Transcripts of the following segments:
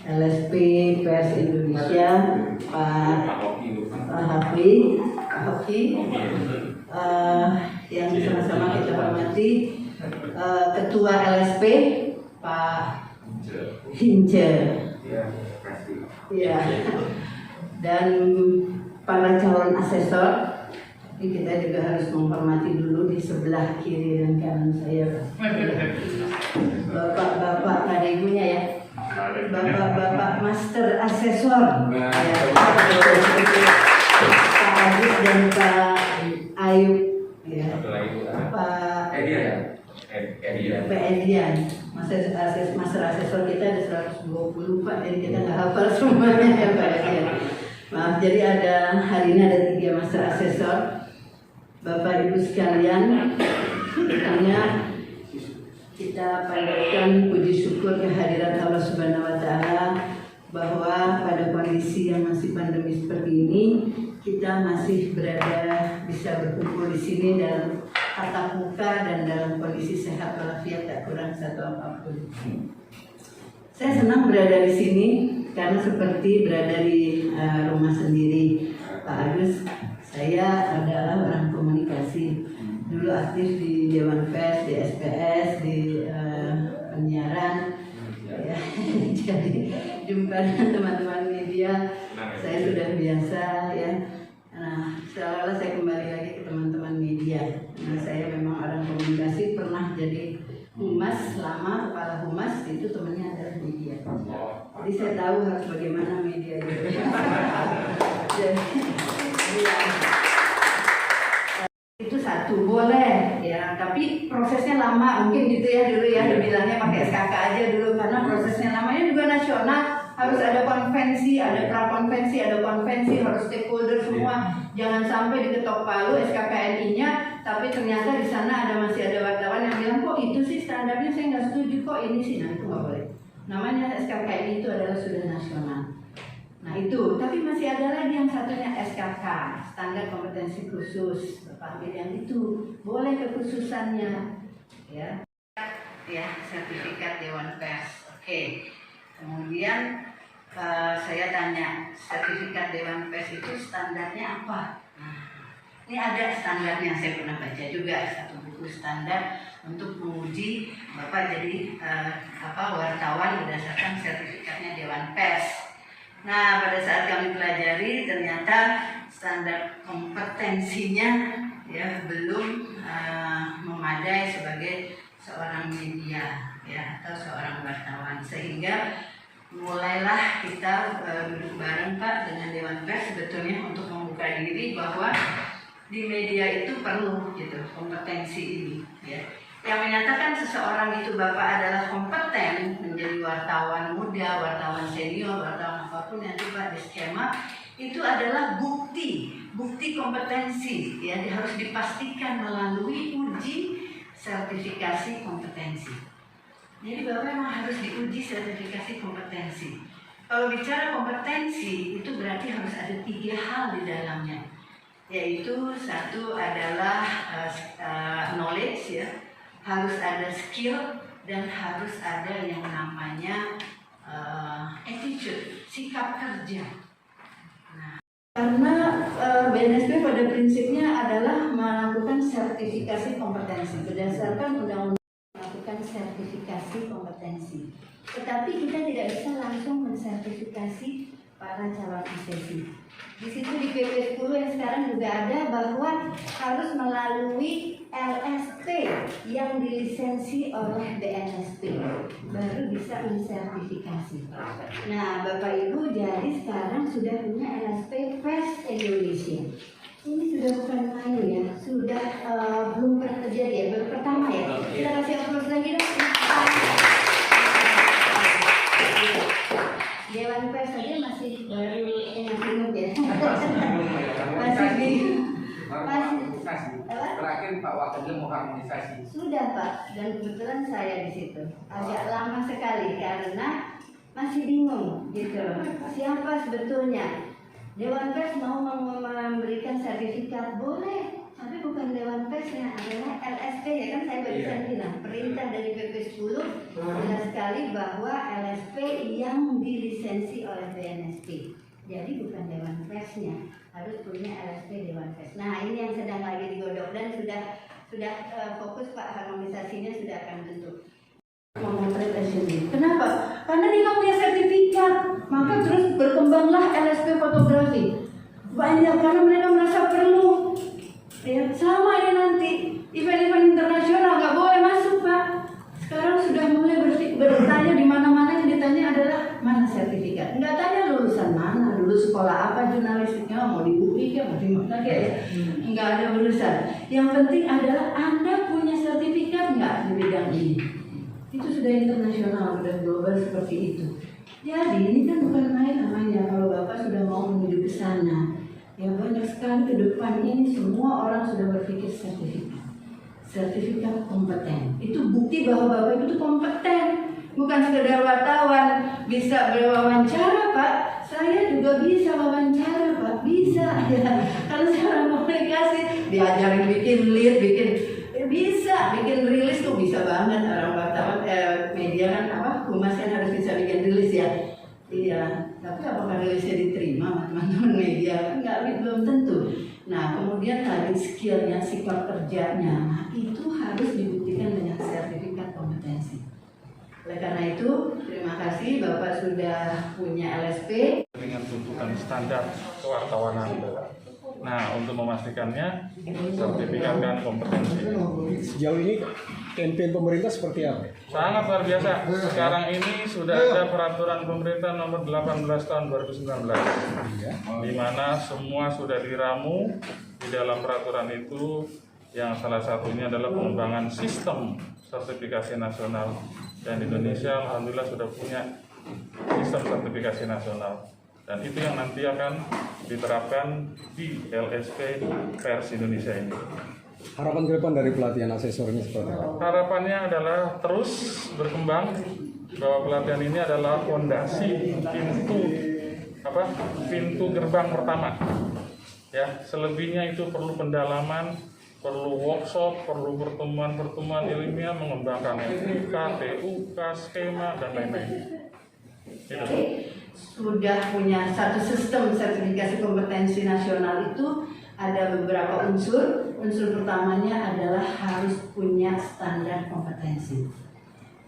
LSP Pers Indonesia, Pak Hoki, yang sama-sama kita hormati, Ketua LSP Pak Hince, ya, dan para calon asesor. Kita juga harus menghormati dulu di sebelah kiri dan kanan saya, bapak-bapak, ada ibunya ya, bapak-bapak master asesor, ya, Pak Adit dan Pak Ayub, ya, Pak Edian, master asesor kita ada 120 Pak, jadi kita nggak hafal semuanya ya Pak Edian. Maaf, jadi hari ini ada 3 master asesor. Bapak Ibu sekalian, pertama kita panjatkan puji syukur kehadirat Allah Subhanahu wa Ta'ala bahwa pada kondisi yang masih pandemi seperti ini kita masih bisa berkumpul di sini dalam tatap muka dan dalam kondisi sehat walafiat, tak kurang satu apapun. Saya senang berada di sini karena seperti berada di rumah sendiri. Pak Agus, saya adalah orang komunikasi, dulu aktif di Dewan Pers, di SPS, di penyiaran, ya. Jadi jumpa dengan teman-teman media, saya sudah biasa ya. Nah, seolah-olah saya kembali lagi ke teman-teman media. Nah, saya memang orang komunikasi, pernah jadi humas lama, kepala humas itu temannya adalah media. Jadi saya tahu harus bagaimana media itu. Itu satu boleh ya, tapi prosesnya lama mungkin gitu ya dulu ya, dibilangnya pakai SKK aja dulu karena prosesnya namanya juga nasional, harus ada konvensi, ada prakonvensi, ada konvensi, harus stakeholder semua. Jangan sampai diketok palu SKKNI-nya, tapi ternyata di sana masih ada wartawan yang bilang kok itu sih standarnya saya nggak setuju, kok ini sih, nah itu nggak boleh. Namanya SKKNI itu adalah sudah nasional. Nah itu, tapi masih ada lagi yang satunya SKK, standar kompetensi khusus. Bapak ambil yang itu, boleh kekhususannya, ya, sertifikat Dewan Pers. Oke. Kemudian saya tanya, sertifikat Dewan Pers itu standarnya apa? Nah, ini ada standarnya, saya pernah baca juga satu buku standar untuk menguji Bapak jadi wartawan berdasarkan sertifikatnya Dewan Pers. Nah, pada saat kami pelajari ternyata standar kompetensinya ya belum memadai sebagai seorang media ya atau seorang wartawan, sehingga mulailah kita duduk bareng Pak dengan Dewan Pers sebetulnya untuk membuka diri bahwa di media itu perlu gitu kompetensi ini ya. Yang menyatakan seseorang itu Bapak adalah kompeten menjadi wartawan muda, wartawan senior, wartawan apapun nanti Pak di skema itu adalah bukti kompetensi ya, harus dipastikan melalui uji sertifikasi kompetensi. Jadi Bapak memang harus diuji sertifikasi kompetensi. Kalau bicara kompetensi itu berarti harus ada 3 hal di dalamnya, yaitu satu adalah knowledge ya, harus ada skill, dan harus ada yang namanya attitude, sikap kerja. Nah, karena BNSP pada prinsipnya adalah melakukan sertifikasi kompetensi berdasarkan undang-undang, melakukan sertifikasi kompetensi. Tetapi kita tidak bisa langsung mensertifikasi para calon asesi. Di situ di PP 10 yang sekarang juga ada bahwa harus melalui LSP yang dilisensi oleh BNSP baru bisa mensertifikasi. Nah, Bapak Ibu jadi sekarang sudah punya LSP Pers Indonesia. Ini sudah bukan main ya, sudah belum pernah terjadi ya, baru pertama ya. Kita kasih aplaus lagi dong. Dewan Pers saja masih baru ingat ya. Terakhir Pak Wakil mau harmonisasi. Sudah Pak, dan kebetulan saya di situ. Agak lama sekali karena masih bingung gitu. Siapa sebetulnya? Dewan Pers mau memberikan sertifikat boleh, Tapi bukan Dewan Persnya, adalah LSP ya kan saya barusan bilang perintah dari PP 10 jelas sekali bahwa LSP yang dilisensi oleh BNSP. Jadi bukan Dewan Persnya, harus punya LSP Dewan Pers. Nah ini yang sedang lagi digodok dan sudah fokus Pak, harmonisasinya sudah akan bentuk. Memotret Asian. Kenapa? Karena dia nggak punya sertifikat, maka terus berkembanglah LSP fotografi. Banyak karena mereka merasa perlu. Ya, sama ini nanti event-event internasional nggak boleh masuk Pak. Sekarang sudah mulai bertanya di mana-mana, yang ditanya adalah mana sertifikat. Nggak tanya lulusan mana, dulu sekolah apa jurnalistiknya, mau di UI ya, mau di mana kayak nggak ada urusan. Yang penting adalah Anda punya sertifikat nggak di bidang ini. Itu sudah internasional, sudah global seperti itu. Jadi ini kan bukan main namanya kalau Bapak sudah mau menuju ke sana. Ya banyak sekali ke depan ini semua orang sudah berpikir sertifikat kompeten. Itu bukti bahwa Bapak itu kompeten, bukan sekedar wartawan. Bisa berwawancara Pak, saya juga bisa wawancara Pak, bisa ya. Kalau saya orang komunikasi, diajarin bikin lead, bisa bikin rilis tuh bisa banget orang wartawan media kan humas kan harus bisa bikin rilis ya. Iya, tapi apakah rilisnya diterima teman-teman media? Enggak, belum tentu. Nah, kemudian tadi skillnya, sifat kerjanya, nah, itu harus dibuktikan dengan sertifikat kompetensi. Oleh karena itu, terima kasih Bapak sudah punya LSP. Dengan tuntutan standar kewartawanan. Nah, untuk memastikannya, sertifikatkan kompetensi. Sejauh ini campaign pemerintah seperti apa? Sangat luar biasa. Sekarang ini sudah ada peraturan pemerintah nomor 18 tahun 2019, di mana semua sudah diramu di dalam peraturan itu. Yang salah satunya adalah pengembangan sistem sertifikasi nasional, dan Indonesia alhamdulillah sudah punya sistem sertifikasi nasional. Dan itu yang nanti akan diterapkan di LSP Pers Indonesia ini. Harapan ke depan dari pelatihan asesor ini seperti apa? Harapannya adalah terus berkembang, bahwa pelatihan ini adalah fondasi pintu gerbang pertama. Ya, selebihnya itu perlu pendalaman, perlu workshop, perlu pertemuan ilmiah mengembangkan FIK, TUK, skema dan lain-lain. Gitu. Sudah punya satu sistem sertifikasi kompetensi nasional itu ada beberapa unsur. Unsur pertamanya adalah harus punya standar kompetensi.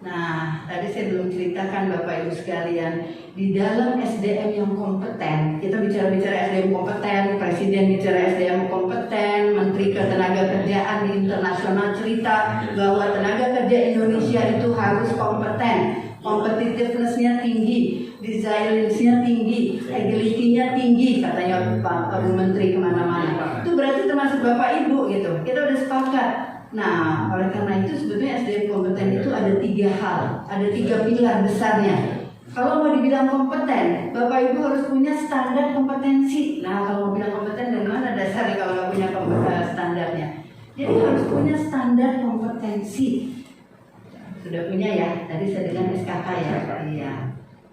Nah, tadi saya belum ceritakan Bapak Ibu sekalian, di dalam SDM yang kompeten, kita bicara SDM kompeten, Presiden bicara SDM kompeten, Menteri Ketenagakerjaan di internasional cerita bahwa tenaga kerja Indonesia itu harus kompeten, competitiveness-nya tinggi, resilience-nya tinggi, agility-nya tinggi, katanya Pak Menteri kemana-mana. Itu berarti termasuk Bapak Ibu gitu. Kita udah sepakat. Nah, oleh karena itu sebetulnya SDM kompeten itu ada 3 hal, ada 3 pilar besarnya. Kalau mau dibilang kompeten, Bapak Ibu harus punya standar kompetensi. Nah, kalau mau bilang kompeten dari mana dasarnya kalau nggak punya standarnya? Jadi harus punya standar kompetensi. Sudah punya ya? Tadi saya bilang SKK ya? Iya.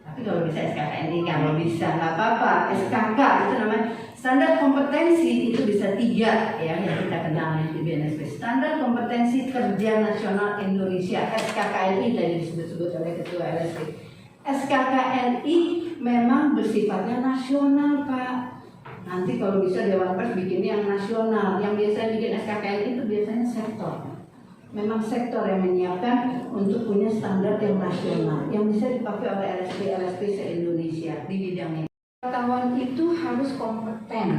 Tapi kalau bisa SKKNI, kalau bisa nggak apa-apa. SKK itu namanya standar kompetensi, itu bisa 3 ya yang kita kenal di BNSP. Standar kompetensi kerja nasional Indonesia, SKKNI tadi disebut-sebut oleh Ketua LSP. SKKNI memang bersifatnya nasional Pak. Nanti kalau bisa Dewan Pers bikin yang nasional. Yang biasanya bikin SKKNI itu biasanya sektor. Memang sektor yang menyiapkan untuk punya standar yang nasional yang bisa dipakai oleh LSP se-Indonesia di bidang ini. Wartawan itu harus kompeten.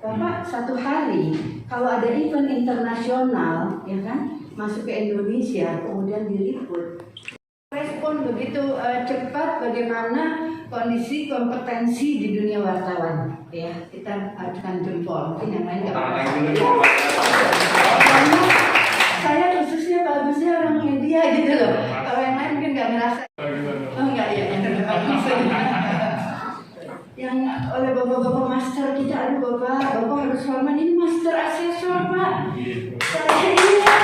Bapak satu hari kalau ada event internasional, ya kan, masuk ke Indonesia, kemudian diliput, respon begitu cepat bagaimana kondisi kompetensi di dunia wartawan. Ya, kita ajukan jempol. Mungkin yang lain nggak apa-apa. Saya khususnya bagusnya orang media gitu loh. Kalau yang lain mungkin nggak ngerasa. Oh enggak ya, yang terdepan maksudnya. Yang oleh bapak-bapak master kita, aduh bapak harus hormat, ini master asesor Pak. Saya iya.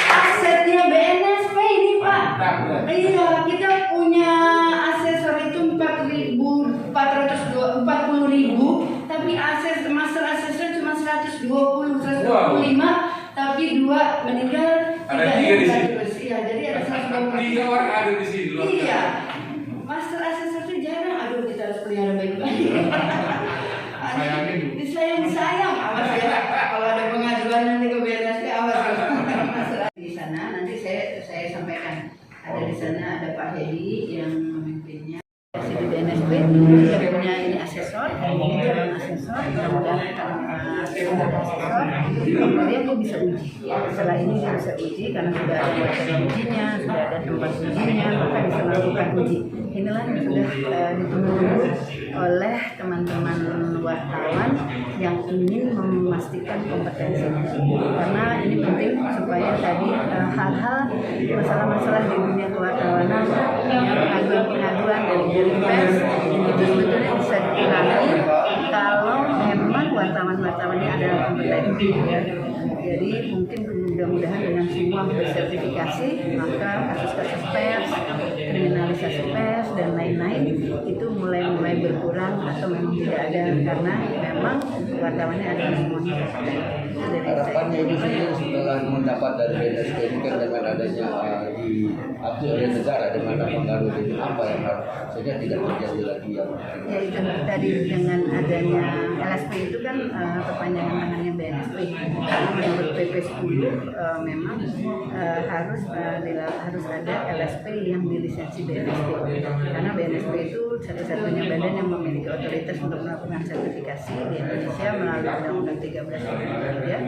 Asetnya BNSP ini Pak. Iya, kita punya asesor itu 40.000, tapi master asesor cuma 150 120, 125, tapi 2 meninggal, Ada 3 3 di sini. terus. Iya, jadi ada 120. 3 orang ada di sini luar biasa. Iya. Master asesor itu jarang, aduh kita harus pelihara baik-baik. Sayangin. Disayang, awas ya. Kalau ada pengaduan nanti ke BNSP, awas. Di sana nanti saya sampaikan. Ada di sana ada Pak Hedi yang memimpinnya. Di BNSP sudah punya ini asesor, ini adalah asesor, mudah-mudahan kalau ada asesor, kemudian dia bisa uji. Setelah ini dia bisa uji karena sudah ada website ujinya, sudah ada tempat ujinya, maka bisa melakukan uji. Inilah yang sudah ditunggu-tunggu oleh teman-teman wartawan yang ingin memastikan kompetensi. Karena ini penting supaya tadi hal-hal masalah-masalah di dunia kewartawanan yang pengaduan-pengaduan dari pers itu sebetulnya bisa dikurangi kalau memang wartawan-wartawannya adalah kompeten. Ya. Jadi mungkin mudah-mudahan dengan semua bersertifikasi maka kasus-kasus pers, kriminalisasi pers dan lain-lain itu mulai berkurang atau memang tidak ada karena memang wartawannya adalah semuanya kompeten. Harapannya ini setelah mendapat dari BNSP ini kan dengan adanya diakui oleh negara dengan pengaruh ini apa yang harus sehingga tidak terjadi lagi yang ya itu tadi dengan adanya LSP itu kan perpanjangan tangannya BNSP. Menurut PP 10 memang harus ada LSP yang dilisensi BNSP karena BNSP itu satu-satunya badan yang memiliki otoritas untuk melakukan sertifikasi di Indonesia melalui Undang-Undang 13 ya,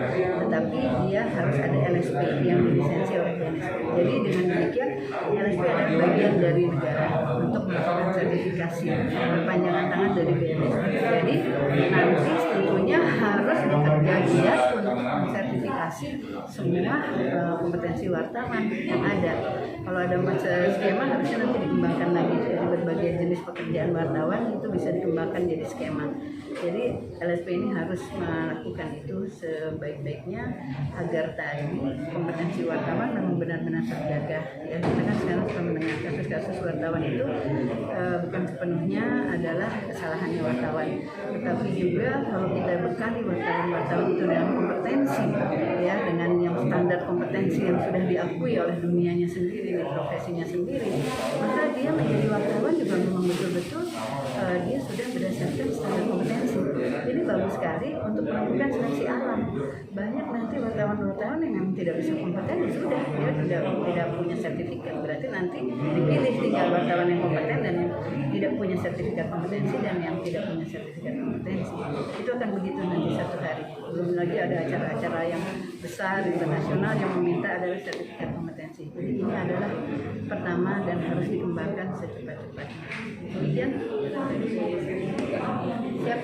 tetapi dia harus ada LSP yang dilisensi oleh BNSP. Jadi dengan demikian LSP adalah bagian dari negara untuk melakukan sertifikasi perpanjangan tangan dari BNSP. Jadi nanti tentunya harus bekerja giat untuk mensertifikasi semua kompetensi wartawan yang ada. Kalau ada skema harusnya nanti dikembangkan lagi dari berbagai jenis pekerjaan wartawan itu bisa dikembangkan jadi skema. Jadi LSP ini harus melakukan itu sebaik-baiknya agar tadi kompetensi wartawan memang benar-benar terjaga. Ya, kita kan sekarang sudah mendengar kasus-kasus wartawan itu bukan sepenuhnya adalah kesalahannya wartawan, tetapi juga kalau kita bekali wartawan itu dengan kompetensi, ya dengan yang standar kompetensi yang sudah diakui oleh dunianya sendiri, profesinya sendiri, maka dia menjadi wartawan juga memang betul-betul dia sudah berdasarkan standar kompetensi. Ini bagus sekali untuk melakukan seleksi alam. Banyak nanti wartawan-wartawan yang memang tidak bisa kompeten, sudah dia tidak punya sertifikat. Berarti nanti dipilih tinggal wartawan yang kompeten dan yang tidak punya sertifikat kompetensi dan yang tidak punya sertifikat kompetensi. Itu akan begitu nanti satu hari. Belum lagi ada acara-acara yang besar internasional yang meminta adalah sertifikat kompetensi. Jadi ini adalah pertama dan harus dikembangkan secepat-cepatnya. Kemudian siap.